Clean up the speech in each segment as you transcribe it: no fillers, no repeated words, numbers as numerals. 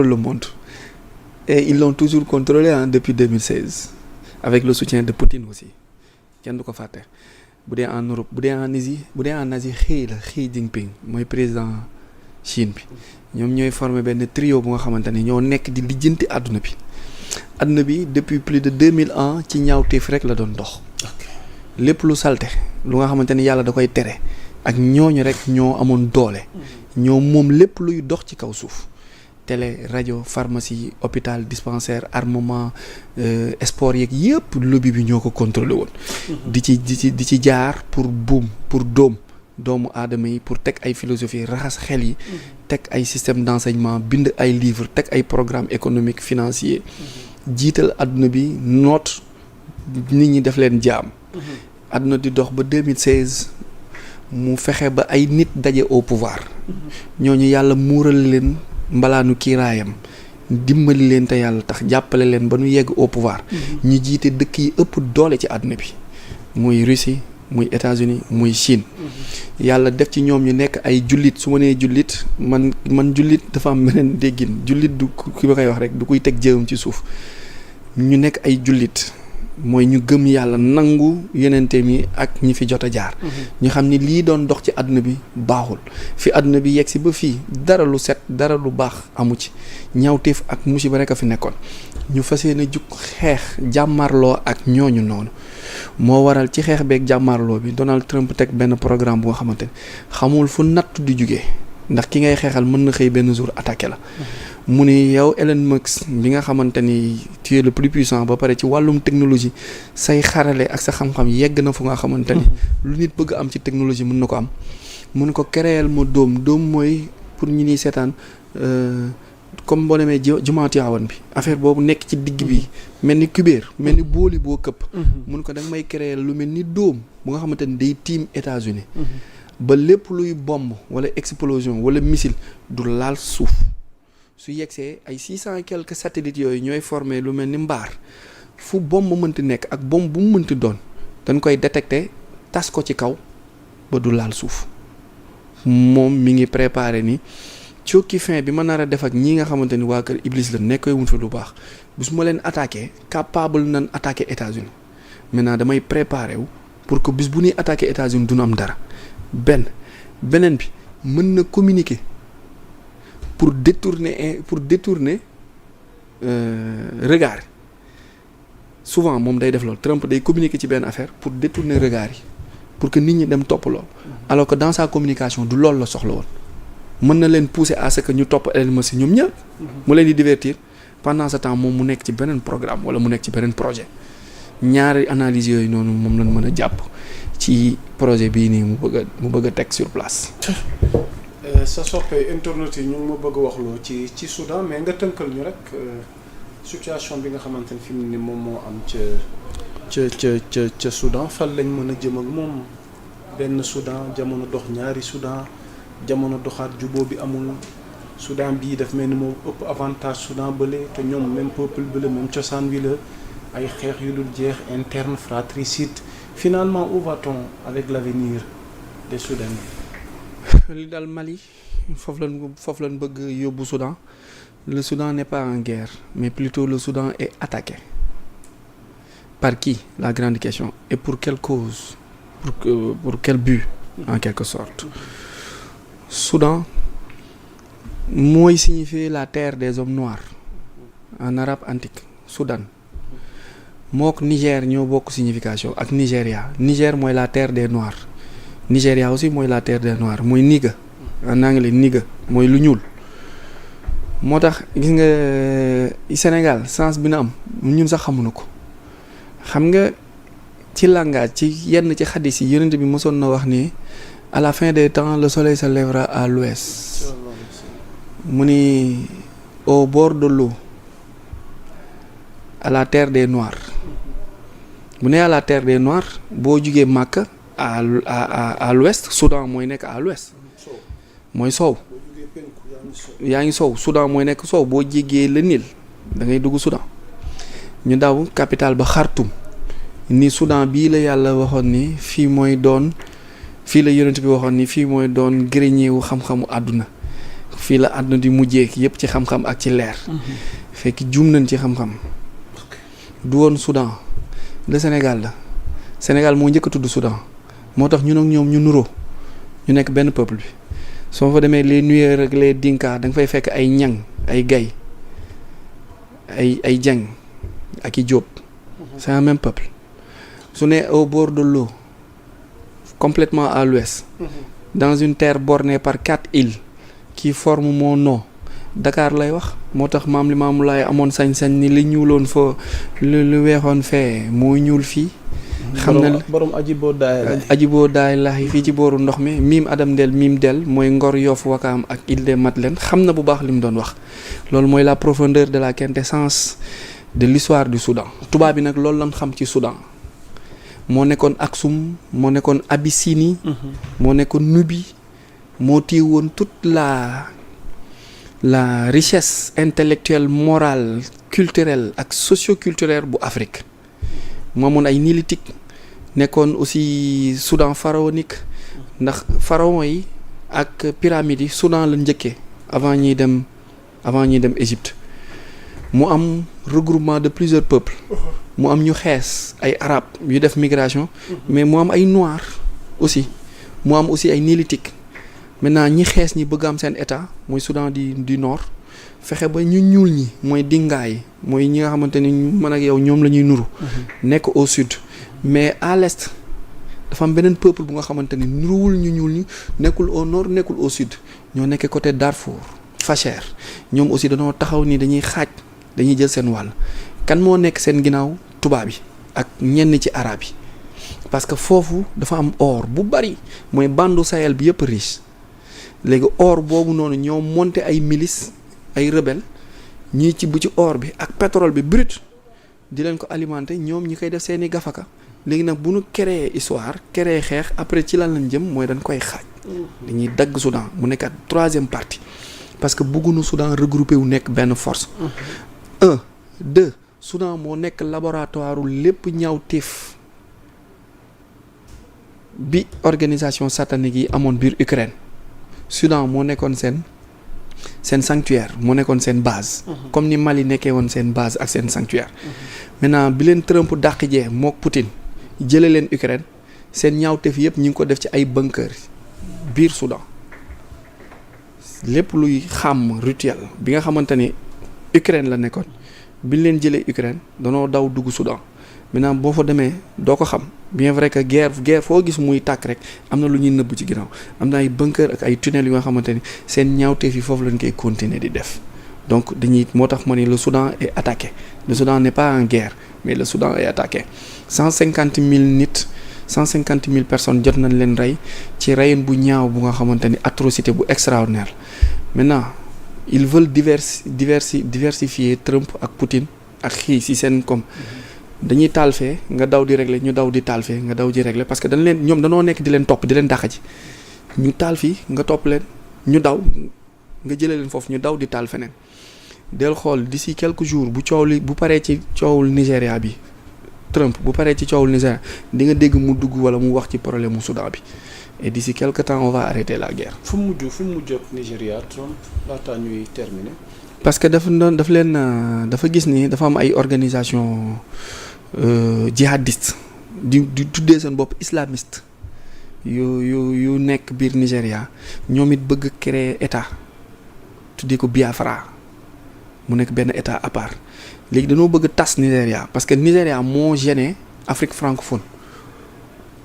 le monde et ils l'ont toujours contrôlé depuis 2016 avec le soutien de Poutine aussi kenn du ko fàtte bu dee en Europe bu dee en Asie Xi Jinping mooy président Chine bi ñoom ñooy former benn trio bu nga xamante ne ñoo nekk di lijjanti àdduna bi depuis plus de 2000 ans ci ñaawteef rek la doon dox. lépp lu salte lu nga xamante ni yàlla da koy tere ak ñooñu rek ñoo amoon doole. ñoo moom lépp luy dox ci kaw suuf. télé rajo pharmacie hôpital dispensaire armement sport yeeg yëpp lobby bi ñoo ko contrôlé woon. di ci jaar pour doomu aadama yi pour teg ay philosophie raxas xel yi. teg ay système d'enseignement bind ay livres teg ay programme économique financier. jiital àdduna bi noot nit ñi def leen jaam. àdduna di dox ba 2016 mu fexe ba ay nit daje au pouvoir. ñooñu yàlla muural leen mbalaanu kiiraayam dimbali leen te yàlla tax jàppale leen ba nu yegg au pouvoir. ñu jiite dëkk yi ëpp doole ci àdduna bi muy Russie muy États-Unis muy Chine. yàlla def ci ñoom ñu nekk ay jullit su ma nee jullit man jullit dafa am beneen déggin jullit du ki ma koy wax rek du kuy teg jëwam ci suuf ñu nekk ay jullit mooy ñu gëm yàlla nangu yenente mi ak ñi fi jot a jaar. ñu xam ni lii doon dox ci àdduna bi baaxul fi àdduna bi yegg si ba fii dara lu set dara lu baax amu ci ñaawteef ak musiba rek a fi nekkoon ñu fas yéene jug xeex jàmmarloo ak ñooñu noonu. moo waral ci xeex beeg jàmmaarloo bi Donald Trump teg benn programme bu nga xamante ne xamul fu nattu di jugee ndax ki ngay xeexal mën na xëy benn jour attaqué la. mu ni yow Elon Musk bi nga xamante ni tu es le plus puissant ba pare ci wàllum technologie say xarale ak sa xam-xam yegg na fu nga xamante ni lu nit bëgg am ci technologie mën na ko am. mun ko créer ma doom mooy pour ñi ñuy seetaan. comme boo demee jumaa Tiwaawan bi affaire boobu nekk ci digg bi mel ni kubéer mel ni booli boo këpp. mun ko da nga may créer lu mel ni dóom bu nga xamante ni day tiim États-Unis ba lépp luy bombe wala explosion wala missile du laal suuf su yegsee ay 600 et quelques satellites yooyu ñooy former lu mel ni mbaar fu bombe mënti nekk ak bombe bu mu mënti doon dañ koy détecter tas ko ci kaw ba du laal suuf moom mi ngi préparer ni. cooki fin bi ma nar a def ak ñi nga xamante ni waa kër Iblis la nekkee wuñ fa lu baax bis ma leen attaqué capable nañ attaqué États-Unis maintenant damay préparer wu pour que bis bu ñuy attaqué États-Unis du ñu am dara beneen bi mën na communiquer pour détourner regard souvent moom day def loolu Trump day communiquer ci benn affaire pour détourner regard yi pour que nit ñi dem topp lool alors que dans sa communication du loolu la soxla woon. mën na leen pousser à ce que ñu topp Elon Musk ñoom ñëpp. mu leen di divertir pendant ce temps moom mu nekk ci beneen programme wala mu nekk ci beneen projet ñaari analyse yooyu noonu moom lañ mën a jàpp ci projet bii nii mu bëgg a teg sur place. sa soppee internet yi ñu ngi ma bëgg a waxloo ci Soudan mais nga tënkal ñu rek situation bi nga xamante ne fi mu ne moom moo am ca Soudan fan lañ mën a jëm ak moom benn Soudan jamono dox ñaari Soudan. jamono doxaat juboo bi amul Soudan bii daf mel ni moo ëpp avantage Soudan bële te ñoom même peuple bële même cosaan wi la ay xeex yu dul jeex interne fratricide finalement où va-t-on avec l'avenir des Soudanais. li daal Mali foofu lañ bëgg yóbbu Soudan le Soudan n'est pas en guerre mais plutôt le Soudan est attaqué par qui la grande question et pour quelle cause pour quel but en quelque sorte. Soudan mooy signifier la terre des hommes noirs en arabe antique Soudan mook Niger ñoo bokk signification ak Nigéria Niger mooy la terre des noirs Nigéria aussi mooy la terre des noirs mooy Niger en anglais Niger mooy lu ñuul moo tax gis nga Sénégal sens bi na am ñun sax xamuñu ko xam nga ci langage ci yenn ci xadis yi yonent bi mosoon na wax ni à la fin des temps le soleil se lèvera à l'ouest mu ni au bord de l'eau à la terre des noirs bu ne à la terre des noirs boo jugee Makka à l'ouest Soudan mooy nekk à l'ouest mooy soow yaa ngi soow Soudan mooy nekk soow boo jéggee le Nil da ngay dugg Soudan ñu daw capitale ba Khartoum ni Soudan bii la yàlla waxoon ni fii la yonent bi waxoon ni fii mooy doon grenier wu xam-xamu àdduna fii la àdduna di mujjee yëpp ci xam-xam ak ci leer. fekk juum nañ ci xam-xam. du woon Soudan le Sénégal la Sénégal moo njëkk a tudd Soudan moo tax ñun ak ñoom ñu nuroo ñu nekk benn peuple bi soo fa demee les Nuer ak les Dinka da nga fay fekk ay ñang ay gay ay jeng ak i jóob c'est un même peuple su ne au bord de l'eau complètement à l'ouest dans une terre bornée par 4 îles qui forment mon nom Dakar lay wax moo tax maam Limaamu Laay amoon sañ-sañ ni li ñuuloon fa lu weexoon fee moo ñuul fii xam na borom ajiboo daay laay fii ci booru ndox mi miim adam del miim del mooy Ngor Yoff Wakaam ak Île des Madeleines xam na bu baax li mu doon wax loolu mooy la profondeur de la quintessence de l'histoire du Soudan tubaab bi nag loolu lañ xam ci Soudan moo nekkoon Aksum moo nekkoon Abyssinie moo nekkoon Nubie moo téye woon toute la richesse intellectuelle morale culturelle ak socio-culturelle bu Afrique moo amoon ay néolithique nekkoon aussi Soudan pharaonique ndax pharaon yi ak pyramides yi Soudan la njëkkee avant ñuy dem Égypte mu am regroupement de plusieurs peuples mu am ñu xees ay arabes yu def migration mais mu am ay noirs aussi mu am aussi ay néolithiques maintenant ñi xees ñi bëgg am seen état mooy Soudan du Nord fexe ba ñu ñuul ñi mooy dingaay mooy ñi nga xamante ni man ak yow ñoom la ñuy nuru nekk au sud mais à l'est dafa am beneen peuple bu nga xamante ni nuruwul ñu ñuul ñi nekkul au nord nekkul au sud ñoo nekkee côté Darfour Fasher ñoom aussi dañoo taxaw ni dañuy xaaj dañuy jël seen wàll kan moo nekk seen ginnaaw tubaab yi ak ñenn ci arabe yi parce que foofu dafa am or bu bari mooy bandu Sahel bi yëpp riche léegi or boobu noonu ñoo monter ay milices ay rebelles ñii ci bu ci or bi ak pétrole bi brut di leen ko alimenter ñoom ñi koy def seeni gafaka léegi nag bu ñu créer histoire créer xeex après ci lan lañ jëm mooy dañ koy xaaj dañuy dagg Soudan mu nekkaat 3e partie parce que bëgguñu Soudan regroupé wu nekk benn force 1 2 Soudan moo nekk laboratoire lépp ñaawteef bi organisation satanique yi amoon biir Ukraine Soudan moo nekkoon seen sanctuaire moo nekkoon seen base comme ni Mali nekkee woon seen base ak seen sanctuaire maintenant bi leen Trump dàqijee mook Poutine jële leen Ukraine seen ñaawteef yëpp ñu ngi ko def ci ay bunker biir Soudan lépp luy xam rituel bi nga xamante ni Ukraine la nekkoon bi leen jëlee Ukraine danoo daw dugg Soudan maintenant boo fa demee doo ko xam bien vrai que guerre foo gis muy tàkk rek am na lu ñuy nëbb ci ginnaaw am na ay bunker ak ay tunnels yu nga xamante ni seen ñaawteef yi foofu lañ koy continuer di def donc dañuy moo tax ma ni le Soudan est attaqué le Soudan n'est pas en guerre mais le Soudan est attaqué 150 000 personnes jot nañ leen rey ci reyin bu ñaaw bu nga xamante ni atrocité bu extraordinaire maintenant ils veulent diversifier Trump ak Poutine ak xii si seen comme dañuy taal fee nga daw di régler ñu daw di taal fee nga daw di régler parce que dañ leen ñoom danoo nekk di leen topp di leen dàq ji ñu taal fii nga topp leen ñu daw nga jëlee leen foofu ñu daw di taal feneen del xool d'ici quelques jours bu coow li bu paree ci coowul Nigéria bi Trump bu paree ci coowul Nigéria di nga dégg mu dugg wala mu wax ci problème mu Soudan bi et d'ici quelque temps on va arrêter la guerre. fu mu mujj ak Nigéria Trump laataa ñuy terminer. parce que dafa gis ni dafa am ay organisation jihadiste di tuddee seen bopp islamiste yu nekk biir Nigéria ñoom it bëgg créer état tuddee ko Biafra mu nekk benn état à part léegi dañoo bëgg tas Nigéria parce que Nigéria moo gêné Afrique francophone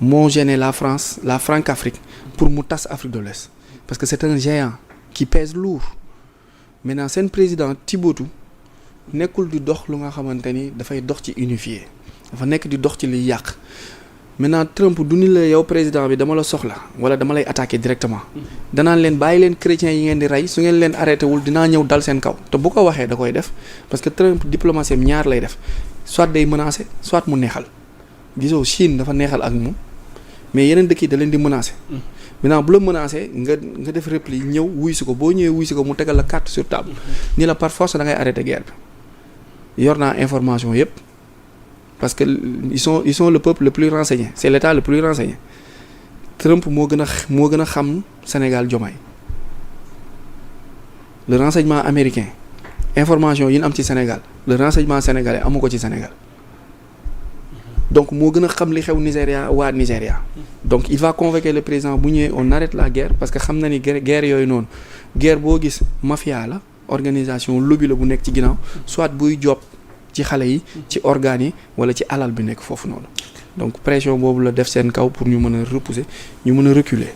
moo gêné la France la Franc-Afrique pour mu tas Afrique de l'Ouest parce que c'est un géant qui pèse lourd maintenant seen président Tibotou nekkul di dox lu nga xamante ni dafay dox ci unifié dafa nekk di dox ci liy yàq maintenant Trump du ni la yow président bi dama la soxla wala dama lay attaquer directement danaan leen bàyyi leen chrétiens yi ngeen di rey su ngeen leen arrêté wul dinaa ñëw dal seen kaw te bu ko waxee da koy def parce que Trump diplomatie am ñaar lay def soit day menacer soit mu neexal gisoo Chine dafa neexal ak moom mais yeneen dëkk yi da leen di menacer. maintenant bu la menacé nga def repli ñëw wuy si ko boo ñëwee wuy si ko mu tegal la carte sur table ni la par force da ngay arrêter guerre bi yor naa information yépp parce que ils sont le peuple le plus renseigné c'est l'état le plus renseigné Trump moo gën a xam Sénégal Diomaye le renseignement américain information yi ñu am ci Sénégal le renseignement sénégalais amu ko ci Sénégal donc moo gën a xam li xew Nigéria waa Nigéria donc il va convoquer le président bu ñëwee on arrête la guerre parce que xam na ni guerre yooyu noonu guerre boo gis mafia la organisation lobby la bu nekk ci ginnaaw soit buy job ci xale yi ci organes yi wala ci alal bi nekk foofu noonu donc pression boobu la def seen kaw pour ñu mën a repousser ñu mën a reculer